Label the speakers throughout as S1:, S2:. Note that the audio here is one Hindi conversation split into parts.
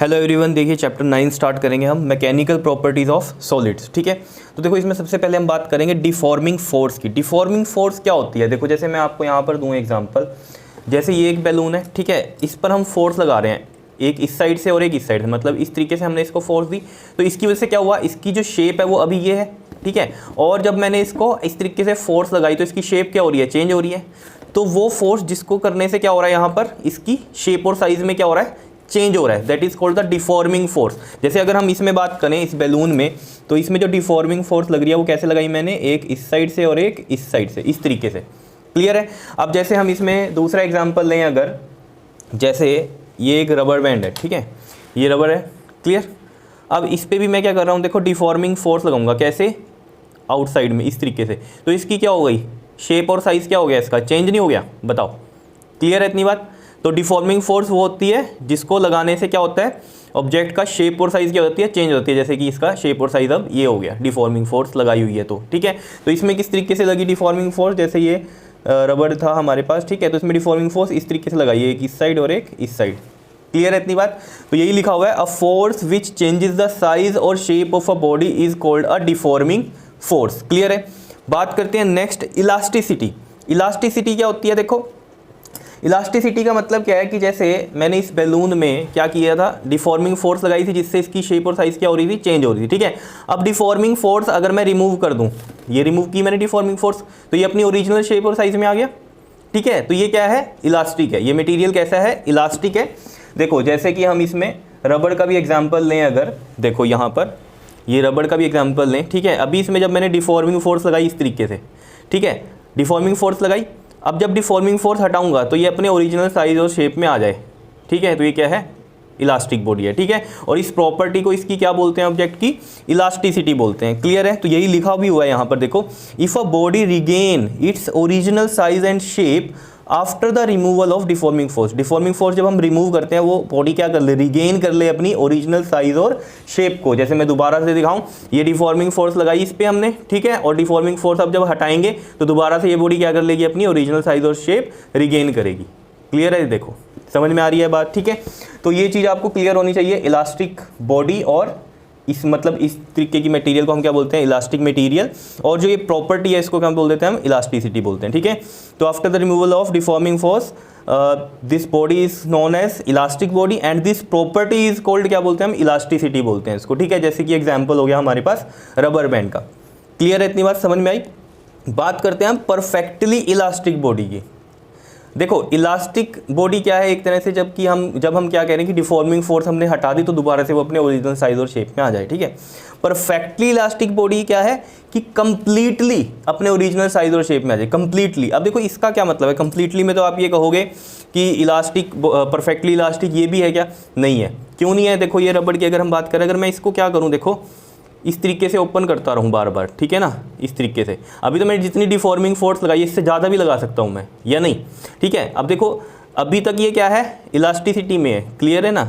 S1: हेलो एवरीवन, देखिए चैप्टर 9 स्टार्ट करेंगे हम, मैकेनिकल प्रॉपर्टीज़ ऑफ सॉलिड्स। ठीक है, तो देखो इसमें सबसे पहले हम बात करेंगे डिफॉर्मिंग फोर्स की। डिफॉर्मिंग फोर्स क्या होती है? देखो जैसे मैं आपको यहाँ पर दूँ एग्जांपल, जैसे ये एक बैलून है, ठीक है, इस पर हम फोर्स लगा रहे हैं, एक इस साइड से और एक इस साइड से, मतलब इस तरीके से हमने इसको फोर्स दी, तो इसकी वजह से क्या हुआ, इसकी जो शेप है वो अभी ये है, ठीक है, और जब मैंने इसको इस तरीके से फोर्स लगाई तो इसकी शेप क्या हो रही है, चेंज हो रही है। तो वो फोर्स जिसको करने से क्या हो रहा है, यहाँ पर इसकी शेप और साइज में क्या हो रहा है, चेंज हो रहा है, that is called the deforming force. जैसे अगर हम इसमें बात करें इस बैलून में, तो इसमें जो डिफॉर्मिंग फोर्स लग रही है वो कैसे लगाई मैंने, एक इस साइड से और एक इस साइड से, इस तरीके से। क्लियर है? अब जैसे हम इसमें दूसरा एग्जांपल लें, अगर जैसे ये एक रबर बैंड है, ठीक है, ये रबर है, क्लियर। अब इस पर भी मैं क्या कर रहा हूँ, देखो डिफॉर्मिंग फोर्स लगाऊंगा, कैसे, आउटसाइड में, इस तरीके से, तो इसकी क्या हो गई, शेप और साइज क्या हो गया, इसका चेंज नहीं हो गया, बताओ। क्लियर है इतनी बात? तो डिफॉर्मिंग फोर्स वो होती है जिसको लगाने से क्या होता है, ऑब्जेक्ट का शेप और साइज क्या होती है, चेंज होती है। जैसे कि इसका शेप और साइज अब ये हो गया, डिफॉर्मिंग फोर्स लगाई हुई है, तो ठीक है। तो इसमें किस तरीके से लगी डिफॉर्मिंग फोर्स, जैसे ये रबड़ था हमारे पास, ठीक है, तो इसमें डिफॉर्मिंग फोर्स इस तरीके से लगाई है, एक इस साइड और एक इस साइड। क्लियर है इतनी बात? तो यही लिखा हुआ है, a force which changes the size और shape of a body is called a deforming force. Clear है? बात करते हैं नेक्स्ट, इलास्टिसिटी। इलास्टिसिटी क्या होती है? देखो इलास्टिसिटी का मतलब क्या है कि जैसे मैंने इस बैलून में क्या किया था, डिफॉर्मिंग फोर्स लगाई थी जिससे इसकी शेप और साइज क्या हो रही थी, चेंज हो रही थी, ठीक है। अब डिफॉर्मिंग फोर्स अगर मैं रिमूव कर दूं, ये रिमूव की मैंने डिफॉर्मिंग फोर्स, तो ये अपनी ओरिजिनल शेप और साइज में आ गया, ठीक है। तो ये क्या है, इलास्टिक है। ये मटेरियल कैसा है, इलास्टिक है। देखो जैसे कि हम इसमें रबड़ का भी एग्जाम्पल लें, अगर देखो यहाँ पर ये रबड़ का भी एग्जाम्पल लें, ठीक है। अभी इसमें जब मैंने डिफॉर्मिंग फोर्स लगाई इस तरीके से, ठीक है, डिफॉर्मिंग फोर्स लगाई, अब जब डिफॉर्मिंग फोर्स हटाऊंगा तो ये अपने ओरिजिनल साइज और शेप में आ जाए, ठीक है। तो ये क्या है, इलास्टिक बॉडी है, ठीक है। और इस प्रॉपर्टी को इसकी क्या बोलते हैं, ऑब्जेक्ट की इलास्टिसिटी बोलते हैं। क्लियर है? तो यही लिखा भी हुआ है यहाँ पर, देखो, if a body regain its original size and shape after the removal of deforming force. Deforming force जब हम रिमूव करते हैं वो बॉडी क्या कर ले, रिगेन कर ले अपनी ओरिजिनल साइज और शेप को। जैसे मैं दोबारा से दिखाऊं, ये डिफॉर्मिंग फोर्स लगाई इस पे हमने, ठीक है, और डिफॉर्मिंग फोर्स अब जब हटाएंगे तो दोबारा से ये बॉडी क्या कर लेगी, अपनी ओरिजिनल साइज और शेप रिगेन करेगी। क्लियर है? देखो समझ में आ रही है बात, ठीक है। तो ये चीज़ आपको क्लियर होनी चाहिए, इलास्टिक बॉडी और इस मतलब इस तरीके की मटेरियल को हम क्या बोलते हैं, इलास्टिक मटेरियल, और जो ये प्रॉपर्टी है इसको क्या बोल देते हैं हम, इलास्टिसिटी बोलते हैं, ठीक है। तो after the removal of deforming force this body is known as elastic body and this property is called, क्या बोलते हैं हम, इलास्टिसिटी बोलते हैं इसको, ठीक है। जैसे कि एग्जाम्पल हो गया हमारे पास रबर बैंड का। क्लियर है इतनी बात, समझ में आई? बात करते हैं हम परफेक्टली इलास्टिक बॉडी की। देखो इलास्टिक बॉडी क्या है, एक तरह से जब हम क्या कह रहे हैं कि डिफॉर्मिंग फोर्स हमने हटा दी तो दोबारा से वो अपने ओरिजिनल साइज और शेप में आ जाए, ठीक है। परफेक्टली इलास्टिक बॉडी क्या है कि कंप्लीटली अपने ओरिजिनल साइज और शेप में आ जाए, कंप्लीटली। अब देखो इसका क्या मतलब है, कंप्लीटली में तो आप ये कहोगे कि इलास्टिक, परफेक्टली इलास्टिक ये भी है क्या, नहीं है। क्यों नहीं है? देखो ये रबड़ की अगर हम बात करें, अगर मैं इसको क्या करूँ, देखो इस तरीके से ओपन करता रहूँ बार बार, ठीक है ना, इस तरीके से, अभी तो मैंने जितनी डिफॉर्मिंग फोर्स लगाई इससे ज़्यादा भी लगा सकता हूँ मैं, या नहीं, ठीक है। अब देखो अभी तक ये क्या है, इलास्टिसिटी में है। क्लियर है ना?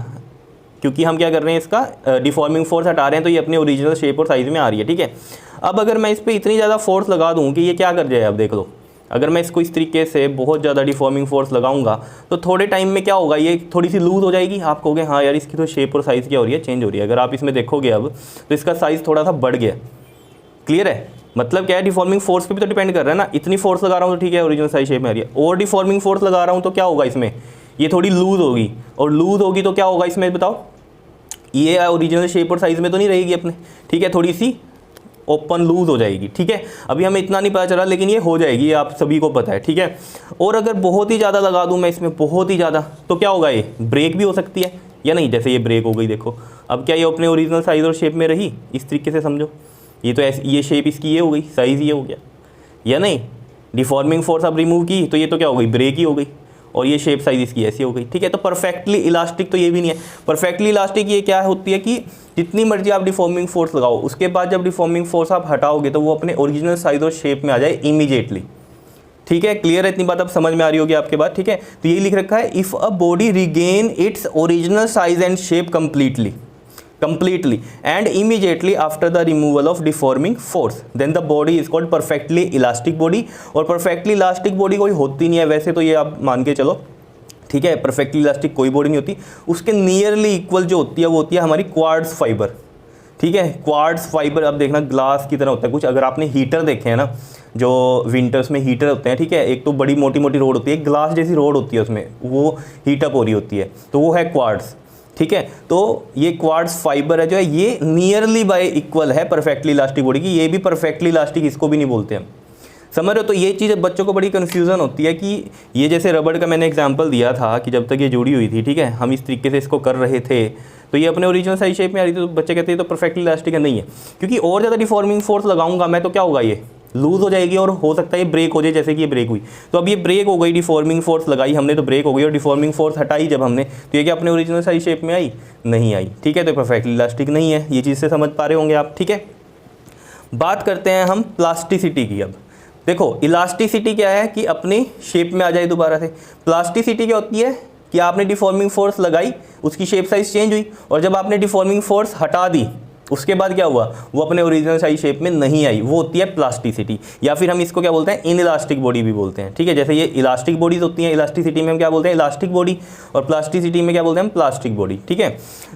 S1: क्योंकि हम क्या कर रहे हैं, इसका डिफॉर्मिंग फोर्स हटा रहे हैं तो ये अपने ओरिजिनल शेप और साइज में आ रही है, ठीक है। अब अगर मैं इस पर इतनी ज़्यादा फोर्स लगा दूँ कि ये क्या कर जाए, अब देख लो, अगर मैं इसको इस तरीके से बहुत ज़्यादा डिफॉर्मिंग फोर्स लगाऊंगा तो थोड़े टाइम में क्या होगा, ये थोड़ी सी लूज हो जाएगी। आप कहोगे हाँ यार इसकी तो शेप और साइज़ क्या हो रही है, चेंज हो रही है। अगर आप इसमें देखोगे अब तो इसका साइज़ थोड़ा सा बढ़ गया। क्लियर है? मतलब क्या है, डिफॉर्मिंग फोर्स पे भी तो डिपेंड कर रहा है ना। इतनी फोर्स लगा रहा हूँ तो ठीक है, ओरिजिनल साइज शेप में आ रही है, और डिफॉर्मिंग फोर्स लगा रहा हूँ तो क्या होगा, इसमें ये थोड़ी लूज होगी, और लूज होगी तो क्या होगा इसमें, बताओ, ये ओरिजिनल शेप और साइज़ में तो नहीं रहेगी अपने, ठीक है, थोड़ी सी ओपन लूज हो जाएगी, ठीक है। अभी हमें इतना नहीं पता चला लेकिन ये हो जाएगी, ये आप सभी को पता है, ठीक है। और अगर बहुत ही ज़्यादा लगा दूं मैं इसमें, बहुत ही ज़्यादा, तो क्या होगा, ये ब्रेक भी हो सकती है या नहीं। जैसे ये ब्रेक हो गई, देखो अब क्या ये अपने ओरिजिनल साइज और शेप में रही, इस तरीके से समझो, ये तो ऐसी, ये शेप इसकी ये हो गई, साइज़ ये हो गया, या नहीं। डिफॉर्मिंग फोर्स अब रिमूव की तो ये तो क्या हो गई, ब्रेक ही हो गई, और ये शेप साइज इसकी ऐसी हो गई, ठीक है। तो परफेक्टली इलास्टिक तो ये भी नहीं है। परफेक्टली इलास्टिक ये क्या होती है कि जितनी मर्जी आप डिफॉर्मिंग फोर्स लगाओ, उसके बाद जब डिफॉर्मिंग फोर्स आप हटाओगे तो वो अपने ओरिजिनल साइज और शेप में आ जाए इमीडिएटली, ठीक है। क्लियर है इतनी बात, अब समझ में आ रही होगी आपके बात, ठीक है। तो यही लिख रखा है, if a body regain its original size and shape completely and immediately after the removal of deforming force, then the body is called perfectly elastic body। और perfectly elastic body कोई होती नहीं है वैसे तो, ये आप मान के चलो, ठीक है, परफेक्टली इलास्टिक कोई बॉडी नहीं होती। उसके नियरली इक्वल जो होती है वो होती है हमारी क्वार्ट्ज फाइबर, ठीक है। क्वार्ट्ज फाइबर अब देखना ग्लास की तरह होता है कुछ, अगर आपने हीटर देखे हैं ना, जो विंटर्स में हीटर होते हैं, ठीक है, एक तो बड़ी मोटी मोटी रोड होती है, ग्लास जैसी रोड होती है उसमें, वो हीटअप हो रही होती है, तो वो है क्वार्ट्ज, ठीक है। तो ये क्वार्ट्ज फाइबर है जो है, ये नियरली बाय इक्वल है परफेक्टली इलास्टिक बॉडी की। ये भी परफेक्टली इलास्टिक इसको भी नहीं बोलते हम, समझ रहे हो। तो ये चीज़ बच्चों को बड़ी कन्फ्यूज़न होती है कि ये जैसे रबड़ का मैंने एग्जांपल दिया था कि जब तक ये जुड़ी हुई थी, ठीक है, हम इस तरीके से इसको कर रहे थे तो ये अपने ओरिजिनल साइज शेप में आ रही थी, तो बच्चे कहते हैं तो परफेक्टली इलास्टिक है। नहीं है, क्योंकि और ज़्यादा डिफॉर्मिंग फोर्स लगाऊंगा मैं तो क्या होगा, ये लूज़ हो जाएगी और हो सकता है ये ब्रेक हो जाए, जैसे कि ये ब्रेक हुई। तो अब ये ब्रेक हो गई, डिफॉर्मिंग फोर्स लगाई हमने तो ब्रेक हो गई, और डिफॉर्मिंग फोर्स हटाई जब हमने तो ये क्या अपने ओरिजिनल साइज शेप में आई, नहीं आई, ठीक है। तो परफेक्टली इलास्टिक नहीं है, ये चीज़ से समझ पा रहे होंगे आप, ठीक है। बात करते हैं हम प्लास्टिसिटी की। अब देखो इलास्टिसिटी क्या है कि अपनी शेप में आ जाए दोबारा से। प्लास्टिसिटी क्या होती है कि आपने डिफॉर्मिंग फोर्स लगाई, उसकी शेप साइज चेंज हुई, और जब आपने डिफॉर्मिंग फोर्स हटा दी उसके बाद क्या हुआ, वो अपने ओरिजिनल साइज शेप में नहीं आई, वो होती है प्लास्टिसिटी। या फिर हम इसको क्या बोलते हैं, इनइलास्टिक बॉडी भी बोलते हैं, ठीक है। जैसे ये इलास्टिक बॉडीज होती हैं, इलास्टिसिटी में हम क्या बोलते हैं, इलास्टिक बॉडी, और प्लास्टिसिटी में क्या बोलते हैं हम, प्लास्टिक बॉडी, ठीक है।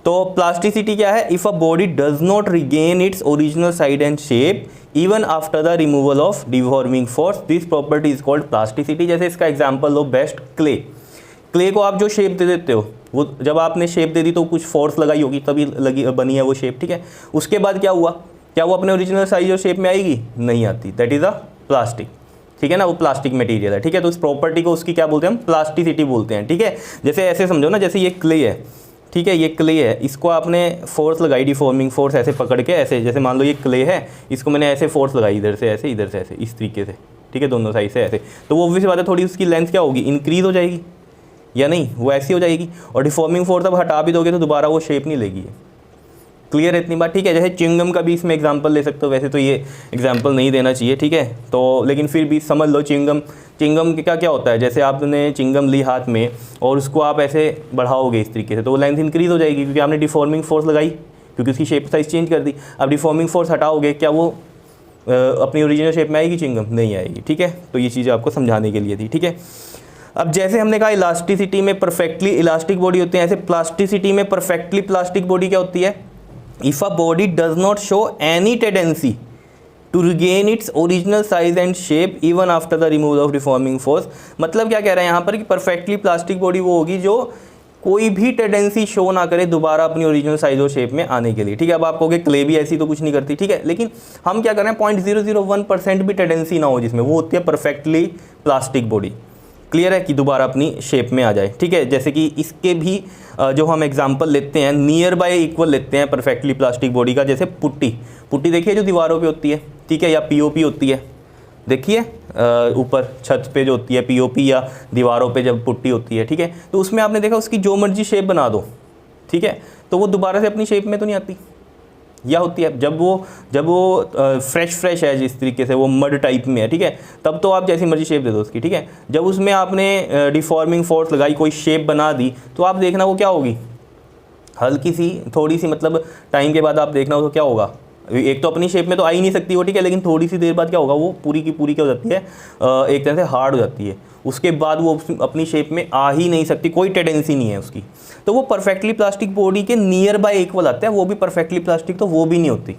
S1: तो प्लास्टिसिटी क्या है, if a body does not regain its original size and shape even after the removal of deforming force, this property is called plasticity. जैसे इसका एग्जाम्पल लो बेस्ट, क्ले को आप जो शेप दे देते हो, वो जब आपने शेप दे दी तो कुछ फोर्स लगाई होगी तभी लगी बनी है वो शेप, ठीक है। उसके बाद क्या हुआ, क्या वो अपने ओरिजिनल साइज और शेप में आएगी, नहीं आती, दैट इज़ अ प्लास्टिक, ठीक है ना, वो प्लास्टिक मटेरियल है, ठीक है। तो उस प्रॉपर्टी को उसकी क्या बोलते हैं हम, प्लास्टिसिटी बोलते हैं, ठीक है। जैसे ऐसे समझो ना, जैसे ये क्ले है, ठीक है, ये क्ले है, इसको आपने फोर्स लगाई, डिफॉर्मिंग फोर्स ऐसे पकड़ के, ऐसे जैसे मान लो ये क्ले है, इसको मैंने ऐसे फोर्स लगाई, इधर से ऐसे, इधर से ऐसे, इस तरीके से, ठीक है, दोनों साइड से ऐसे, तो वो ऑब्वियस बात है थोड़ी उसकी लेंथ क्या होगी, इंक्रीज हो जाएगी या नहीं, वो ऐसी हो जाएगी। और डिफॉर्मिंग फोर्स अब हटा भी दोगे तो दोबारा वो शेप नहीं लेगी। क्लियर है इतनी बात, ठीक है। जैसे चिंगम का भी इसमें एग्जांपल ले सकते हो, वैसे तो ये एग्जांपल नहीं देना चाहिए, ठीक है, तो लेकिन फिर भी समझ लो चिंगम का क्या होता है, जैसे आपने चिंगम ली हाथ में और उसको आप ऐसे बढ़ाओगे इस तरीके से, तो वो लेंथ इंक्रीज हो जाएगी क्योंकि आपने डिफॉर्मिंग फोर्स लगाई, क्योंकि उसकी शेप साइज चेंज कर दी। अब डिफॉर्मिंग फोर्स हटाओगे, क्या वो अपनी ओरिजिनल शेप में आएगी, चिंगम नहीं आएगी, ठीक है। तो ये चीज़ आपको समझाने के लिए थी, ठीक है। अब जैसे हमने कहा इलास्टिसिटी में परफेक्टली इलास्टिक बॉडी होती है, ऐसे प्लास्टिसिटी में परफेक्टली प्लास्टिक बॉडी क्या होती है, if a body does not show any tendency to regain its original size and shape even after the removal of deforming force. मतलब क्या कह रहे हैं यहाँ पर कि परफेक्टली प्लास्टिक बॉडी वो होगी जो कोई भी टेंडेंसी शो ना करे दोबारा अपनी ओरिजिनल साइज और शेप में आने के लिए, ठीक है। अब आप कहोगे क्ले भी ऐसी तो कुछ नहीं करती, ठीक है, लेकिन हम क्या कर रहे हैं, 0.001% भी टेंडेंसी ना हो जिसमें, वो होती है परफेक्टली प्लास्टिक बॉडी। क्लियर है कि दोबारा अपनी शेप में आ जाए, ठीक है। जैसे कि इसके भी जो हम एग्जांपल लेते हैं नियर बाय इक्वल लेते हैं परफेक्टली प्लास्टिक बॉडी का, जैसे पुट्टी देखिए जो दीवारों पे होती है, ठीक है, या पीओपी होती है, देखिए ऊपर छत पे जो होती है पीओपी, या दीवारों पे जब पुट्टी होती है, ठीक है, तो उसमें आपने देखा उसकी जो मर्जी शेप बना दो, ठीक है, तो वो दोबारा से अपनी शेप में तो नहीं आती, या होती है जब वो फ्रेश है, जिस तरीके से वो मड टाइप में है, ठीक है, तब तो आप जैसी मर्जी शेप दे दो उसकी, ठीक है। जब उसमें आपने डिफॉर्मिंग फोर्स लगाई, कोई शेप बना दी, तो आप देखना वो क्या होगी, हल्की सी थोड़ी सी, मतलब टाइम के बाद आप देखना वो क्या होगा, एक तो अपनी शेप में तो आ ही नहीं सकती वो, ठीक है, लेकिन थोड़ी सी देर बाद क्या होगा, वो पूरी की पूरी क्या हो जाती है, एक तरह से हार्ड हो जाती है, उसके बाद वो अपनी शेप में आ ही नहीं सकती, कोई टेंडेंसी नहीं है उसकी, तो वो परफेक्टली प्लास्टिक बॉडी के नियर बाय इक्वल आता है, वो भी परफेक्टली प्लास्टिक तो वो भी नहीं होती,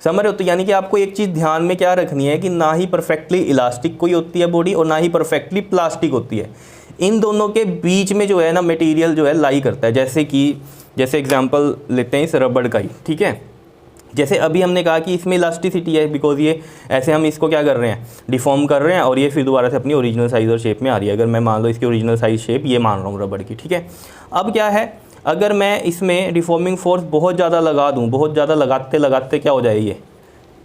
S1: समझ रहे हो। तो यानी कि आपको एक चीज़ ध्यान में क्या रखनी है कि ना ही परफेक्टली इलास्टिक कोई होती है बॉडी और ना ही परफेक्टली प्लास्टिक होती है, इन दोनों के बीच में जो है ना मटेरियल जो है लाई करता है। जैसे एग्जांपल लेते हैं इस रबड़ का ही, ठीक है, जैसे अभी हमने कहा कि इसमें इलास्टिसिटी है, बिकॉज ये ऐसे हम इसको क्या कर रहे हैं, डिफॉर्म कर रहे हैं, और ये फिर दोबारा से अपनी ओरिजिनल साइज़ और शेप में आ रही है। अगर मैं मान लो इसकी ओरिजिनल साइज़ शेप ये मान रहा हूँ रबड़ की, ठीक है। अब क्या है, अगर मैं इसमें डिफॉर्मिंग फोर्स बहुत ज़्यादा लगा दूँ, बहुत ज़्यादा लगाते लगाते क्या हो जाएगी, ये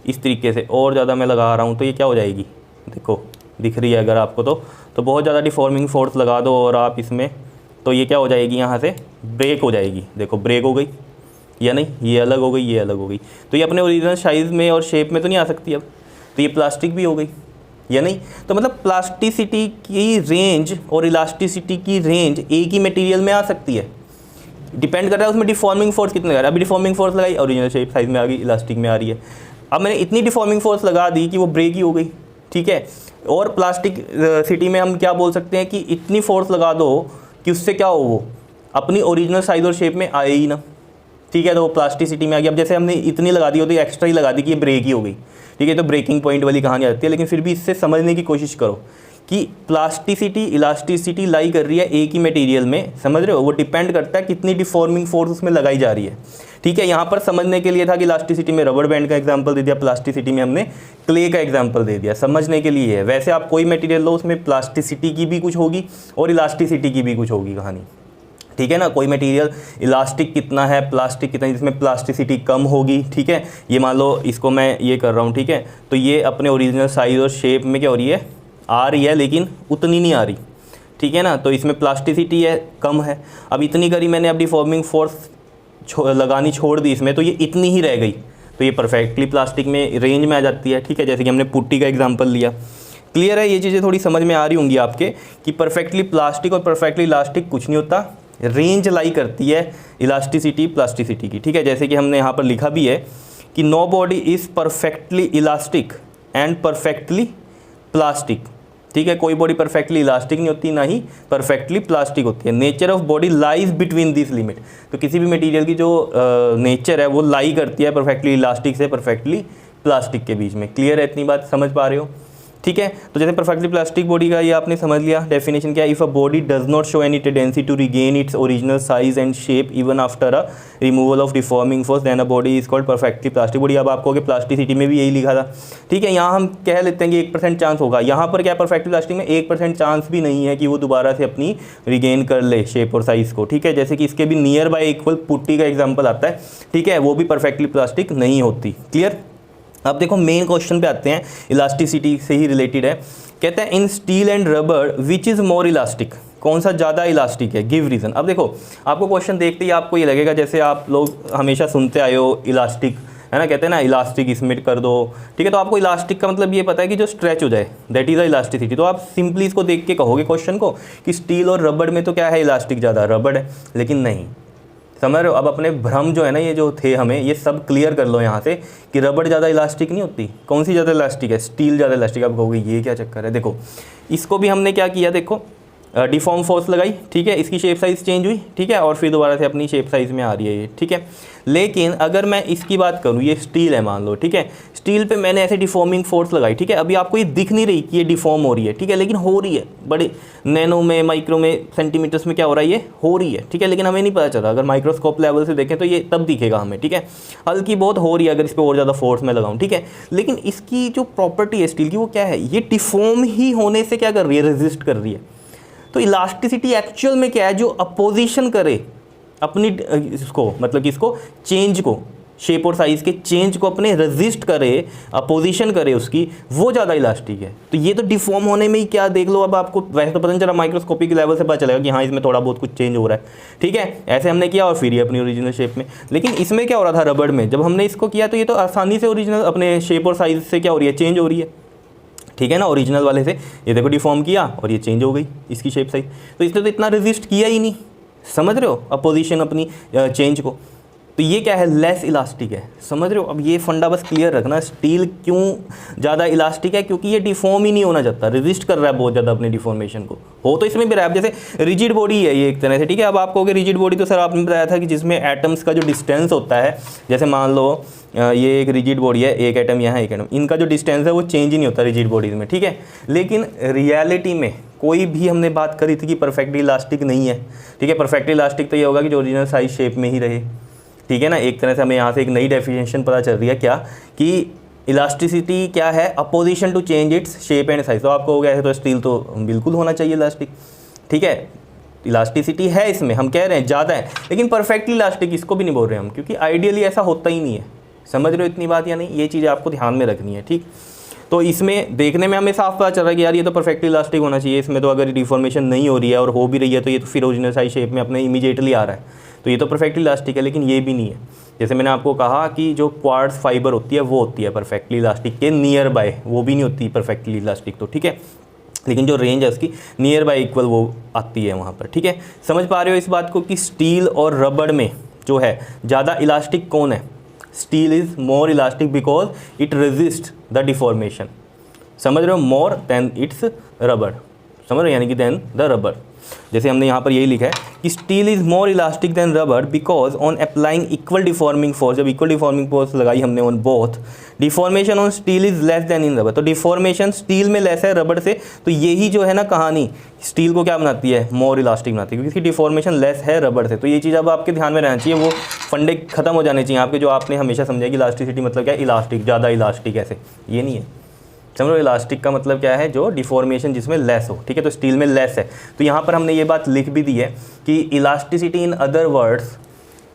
S1: इस तरीके से और ज़्यादा मैं लगा रहा हूँ तो ये क्या हो जाएगी, देखो दिख रही है अगर आपको, तो बहुत ज़्यादा डिफॉर्मिंग फोर्स लगा दो और आप इसमें, तो ये क्या हो जाएगी, यहाँ से ब्रेक हो जाएगी, देखो ब्रेक हो गई या नहीं, ये अलग हो गई, ये अलग हो गई, तो ये अपने ओरिजिनल साइज़ में और शेप में तो नहीं आ सकती अब, तो ये प्लास्टिक भी हो गई या नहीं। तो मतलब प्लास्टिसिटी की रेंज और इलास्टिसिटी की रेंज एक ही मटेरियल में आ सकती है, डिपेंड कर रहा है उसमें डिफॉर्मिंग फोर्स कितने लगा रहा है। अभी डिफॉर्मिंग फोर्स लगाई, ओरिजिनल शेप साइज़ में आ गई, इलास्टिक में आ रही है। अब मैंने इतनी डिफॉर्मिंग फोर्स लगा दी कि वो ब्रेक ही हो गई, ठीक है। और प्लास्टिक सिटी में हम क्या बोल सकते हैं कि इतनी फोर्स लगा दो कि उससे क्या हो, वो अपनी ओरिजिनल साइज और शेप में आए ही ना, ठीक है। तो वो प्लास्टिसिटी में आ गया। अब जैसे हमने इतनी लगा दी होती है, एक्स्ट्रा ही लगा दी कि ये ब्रेक ही हो गई, ठीक है, तो ब्रेकिंग पॉइंट वाली कहानी आती है। लेकिन फिर भी इससे समझने की कोशिश करो कि प्लास्टिसिटी इलास्टिसिटी लाई कर रही है एक ही मटेरियल में, समझ रहे हो, वो डिपेंड करता है कितनी डिफॉर्मिंग फोर्स उसमें लगाई जा रही है, ठीक है। यहाँ पर समझने के लिए था कि इलास्टिसिटी में रबर बैंड का एग्जांपल दे दिया, प्लास्टिसिटी में हमने क्ले का एग्जांपल दे दिया, समझने के लिए है। वैसे आप कोई मटेरियल लो, उसमें प्लास्टिसिटी की भी कुछ होगी और इलास्टिसिटी की भी कुछ होगी कहानी, ठीक है ना। कोई मटेरियल इलास्टिक कितना है, प्लास्टिक कितना है, जिसमें प्लास्टिसिटी कम होगी, ठीक है। ये मान लो इसको मैं ये कर रहा हूँ, ठीक है, तो ये अपने ओरिजिनल साइज और शेप में क्या हो रही है, आ रही है, लेकिन उतनी नहीं आ रही, ठीक है ना। तो इसमें प्लास्टिसिटी है, कम है। अब इतनी करी मैंने, अब डिफॉर्मिंग फोर्स लगानी छोड़ दी इसमें, तो ये इतनी ही रह गई, तो ये परफेक्टली प्लास्टिक में रेंज में आ जाती है, ठीक है। जैसे कि हमने पुट्टी का एग्जाम्पल लिया। क्लियर है, ये चीज़ें थोड़ी समझ में आ रही होंगी आपके कि परफेक्टली प्लास्टिक और परफेक्टली इलास्टिक कुछ नहीं होता, रेंज लाई करती है इलास्टिसिटी प्लास्टिसिटी की, ठीक है। जैसे कि हमने यहाँ पर लिखा भी है कि no body is perfectly elastic and perfectly plastic, ठीक है। कोई बॉडी परफेक्टली इलास्टिक नहीं होती, ना ही परफेक्टली प्लास्टिक होती है। Nature of body lies between this limit, तो किसी भी मटेरियल की जो नेचर है वो लाई करती है परफेक्टली इलास्टिक से परफेक्टली प्लास्टिक के बीच में। क्लियर है, इतनी बात समझ पा रहे हो, ठीक है। तो जैसे परफेक्टली प्लास्टिक बॉडी का ये आपने समझ लिया। डेफिनेशन क्या है, if a body does not show any tendency to regain its original size and shape even after a removal of deforming force then a body is called perfectly plastic body. अब आपको कि प्लास्टिसिटी में भी यही लिखा था, ठीक है। यहाँ हम कह लेते हैं कि 1% चांस होगा, यहाँ पर क्या परफेक्टली प्लास्टिक में 1% चांस भी नहीं है कि वो दोबारा से अपनी रिगेन कर ले शेप और साइज़ को, ठीक है। जैसे कि इसके भी नियर बाय इक्वल पुट्टी का एग्जाम्पल आता है, ठीक है, वो भी परफेक्टली प्लास्टिक नहीं होती। क्लियर। अब देखो मेन क्वेश्चन पे आते हैं, इलास्टिसिटी से ही रिलेटेड है। कहते हैं in steel and rubber which is more elastic, कौन सा ज़्यादा इलास्टिक है, गिव रीज़न। अब देखो आपको क्वेश्चन देखते ही आपको ये लगेगा जैसे आप लोग हमेशा सुनते आए हो इलास्टिक, है ना, कहते हैं ना इलास्टिक इसमें कर दो, ठीक है। तो आपको इलास्टिक का मतलब ये पता है कि जो स्ट्रेच हो जाए, दैट इज़ अ इलास्टिसिटी। तो आप सिंपली इसको देख के कहोगे क्वेश्चन को कि स्टील और रबड़ में तो क्या है, इलास्टिक ज़्यादा रबड़ है, लेकिन नहीं, समझ रहे हो। अब अपने भ्रम जो है ना, ये जो थे हमें, ये सब क्लियर कर लो यहाँ से कि रबड़ ज़्यादा इलास्टिक नहीं होती। कौन सी ज़्यादा इलास्टिक है, स्टील ज़्यादा इलास्टिक। आप कहोगे ये क्या चक्कर है, देखो इसको भी हमने क्या किया, देखो डिफॉर्म फोर्स लगाई, ठीक है, इसकी शेप साइज़ चेंज हुई, ठीक है, और फिर दोबारा से अपनी शेप साइज़ में आ रही है ये, ठीक है। लेकिन अगर मैं इसकी बात करूँ, ये स्टील है मान लो, ठीक है, स्टील पे मैंने ऐसे डिफॉर्मिंग फोर्स लगाई, ठीक है। अभी आपको ये दिख नहीं रही कि ये डिफॉर्म हो रही है, ठीक है, लेकिन हो रही है, बड़े नैनो में, माइक्रो में, सेंटीमीटर्स में क्या हो रहा है, ये हो रही है, ठीक है, लेकिन हमें नहीं पता चला। अगर माइक्रोस्कोप लेवल से देखें तो ये तब दिखेगा हमें, ठीक है, हल्की बहुत हो रही है अगर इस पर और ज़्यादा फोर्स में लगाऊँ, ठीक है। लेकिन इसकी जो प्रॉपर्टी है स्टील की, वो क्या है, ये डिफॉर्म ही होने से क्या कर रही है, रेजिस्ट कर रही है। तो इलास्टिसिटी एक्चुअल में क्या है, जो अपोजिशन करे अपनी इसको, मतलब कि इसको चेंज को, शेप और साइज़ के चेंज को अपने रेजिस्ट करे, अपोजिशन करे उसकी, वो ज़्यादा इलास्टिक है। तो ये तो डिफॉर्म होने में ही क्या, देख लो अब आपको वैसे तो पता नहीं चला, माइक्रोस्कोपिक लेवल से पता चलेगा कि हाँ इसमें थोड़ा बहुत कुछ चेंज हो रहा है, ठीक है, ऐसे हमने किया और फिर ये अपनी ओरिजिनल शेप में। लेकिन इसमें क्या हो रहा था, रबड़ में जब हमने इसको किया तो ये तो आसानी से ओरिजिनल अपने शेप और साइज़ से क्या हो रही है, चेंज हो रही है, ठीक है ना। ओरिजिनल वाले से ये देखो डिफॉर्म किया और ये चेंज हो गई इसकी शेप साइज, तो इसने तो इतना रेजिस्ट किया ही नहीं, समझ रहे हो, अपोजिशन अपनी चेंज को। तो ये क्या है, लेस इलास्टिक है, समझ रहे हो। अब ये फंडा बस क्लियर रखना, स्टील क्यों ज़्यादा इलास्टिक है, क्योंकि ये डिफॉर्म ही नहीं होना चाहता, रेजिस्ट कर रहा है बहुत ज़्यादा अपनी डिफॉर्मेशन को। हो तो इसमें भी रहा है, जैसे रिजिड बॉडी है ये एक तरह से, ठीक है। अब आप कहोगे रिजिड बॉडी, तो सर आपने बताया था कि जिसमें एटम्स का जो डिस्टेंस होता है, जैसे मान लो ये एक रिजिड बॉडी है, एक एटम यहाँ एक एटम, इनका जो डिस्टेंस है वो चेंज ही नहीं होता रिजिड बॉडीज़ में, ठीक है। लेकिन रियलिटी में कोई भी हमने बात करी थी कि परफेक्टली इलास्टिक नहीं है, ठीक है। परफेक्टली इलास्टिक तो ये होगा कि जो ओरिजिनल साइज शेप में ही रहे, ठीक है ना। एक तरह से हमें यहाँ से एक नई डेफिनेशन पता चल रही है, क्या कि इलास्टिसिटी क्या है, opposition to change its shape and size. तो आपको हो गया है, तो स्टील तो बिल्कुल होना चाहिए इलास्टिक, ठीक है। इलास्टिसिटी है इसमें, हम कह रहे हैं ज़्यादा है, लेकिन परफेक्टली इलास्टिक इसको भी नहीं बोल रहे हम, क्योंकि आइडियली ऐसा होता ही नहीं है। समझ रहे हो इतनी बात या नहीं, ये चीज़ें आपको ध्यान में रखनी है, ठीक। तो इसमें देखने में हमें साफ पता चल रहा है कि यार ये तो परफेक्टली इलास्टिक होना चाहिए, इसमें तो अगर डिफॉर्मेशन नहीं हो रही है और हो भी रही है तो ये तो फिर ओरिजिनल साइज शेप में अपने इमीडिएटली आ रहा है, तो ये तो परफेक्टली इलास्टिक है। लेकिन ये भी नहीं है, जैसे मैंने आपको कहा कि जो क्वार्ट्ज फाइबर होती है वो होती है परफेक्टली इलास्टिक के नियर बाय, वो भी नहीं होती परफेक्टली इलास्टिक, तो ठीक है। लेकिन जो रेंज है उसकी नियर बाय इक्वल वो आती है वहाँ पर, ठीक है। समझ पा रहे हो इस बात को कि स्टील और रबड़ में जो है ज़्यादा इलास्टिक कौन है, steel is more elastic because it resist the deformation, समझ रहे हो, मोर देन इट्स रबड़। समझ रहे हो, यानी कि देन द रबर। जैसे हमने यहाँ पर यही लिखा है कि steel is more elastic than rubber because on applying equal deforming force, जब इक्वल डिफॉर्मिंग फोर्स लगाई हमने on both, deformation on steel is less than in rubber. तो डिफॉर्मेशन स्टील में लेस है रबर से, तो यही जो है ना कहानी स्टील को क्या बनाती है, मोर इलास्टिक बनाती है, क्योंकि इसकी डिफॉर्मेशन लेस है रबर से। तो ये चीज़ अब आपके ध्यान में रहना चाहिए, वो फंडे खत्म हो जाने चाहिए आपके, जो आपने हमेशा समझा कि इलास्टिसिटी मतलब क्या है, इलास्टिक, ज़्यादा इलास्टिक ऐसे, ये नहीं है। समझो इलास्टिक का मतलब क्या है, जो डिफॉर्मेशन जिसमें लेस हो, ठीक है। तो स्टील में लेस है, तो यहाँ पर हमने ये बात लिख भी दी है कि elasticity in other words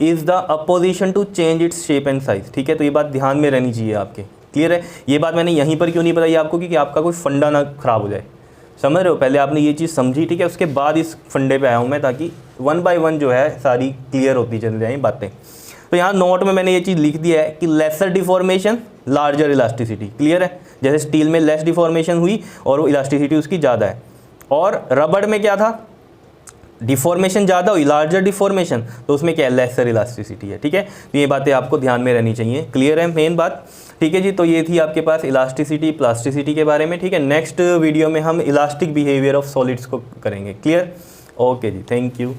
S1: is the opposition to change its shape and size, ठीक है। तो ये बात ध्यान में रहनी चाहिए आपके, क्लियर है। ये बात मैंने यहीं पर क्यों नहीं बताई आपको, क्योंकि आपका कोई फंडा ना खराब हो जाए, समझ रहे हो। पहले आपने ये चीज़ समझी, ठीक है, उसके बाद इस फंडे पे आया हूँ मैं, ताकि 1 बाय 1 जो है सारी क्लियर होती चली जाए बातें। तो यहाँ नोट में मैंने ये चीज़ लिख दिया है कि lesser deformation larger elasticity, clear है। जैसे स्टील में लेस डिफॉर्मेशन हुई और वो इलास्टिसिटी उसकी ज़्यादा है, और रबड़ में क्या था, डिफॉर्मेशन ज़्यादा हुई, लार्जर डिफॉर्मेशन, तो उसमें क्या है, लेसर इलास्टिसिटी है, ठीक है। तो ये बातें आपको ध्यान में रहनी चाहिए, क्लियर है मेन बात, ठीक है जी। तो ये थी आपके पास इलास्टिसिटी प्लास्टिसिटी के बारे में, ठीक है। नेक्स्ट वीडियो में हम इलास्टिक बिहेवियर ऑफ सॉलिड्स को करेंगे, क्लियर। ओके जी, थैंक यू।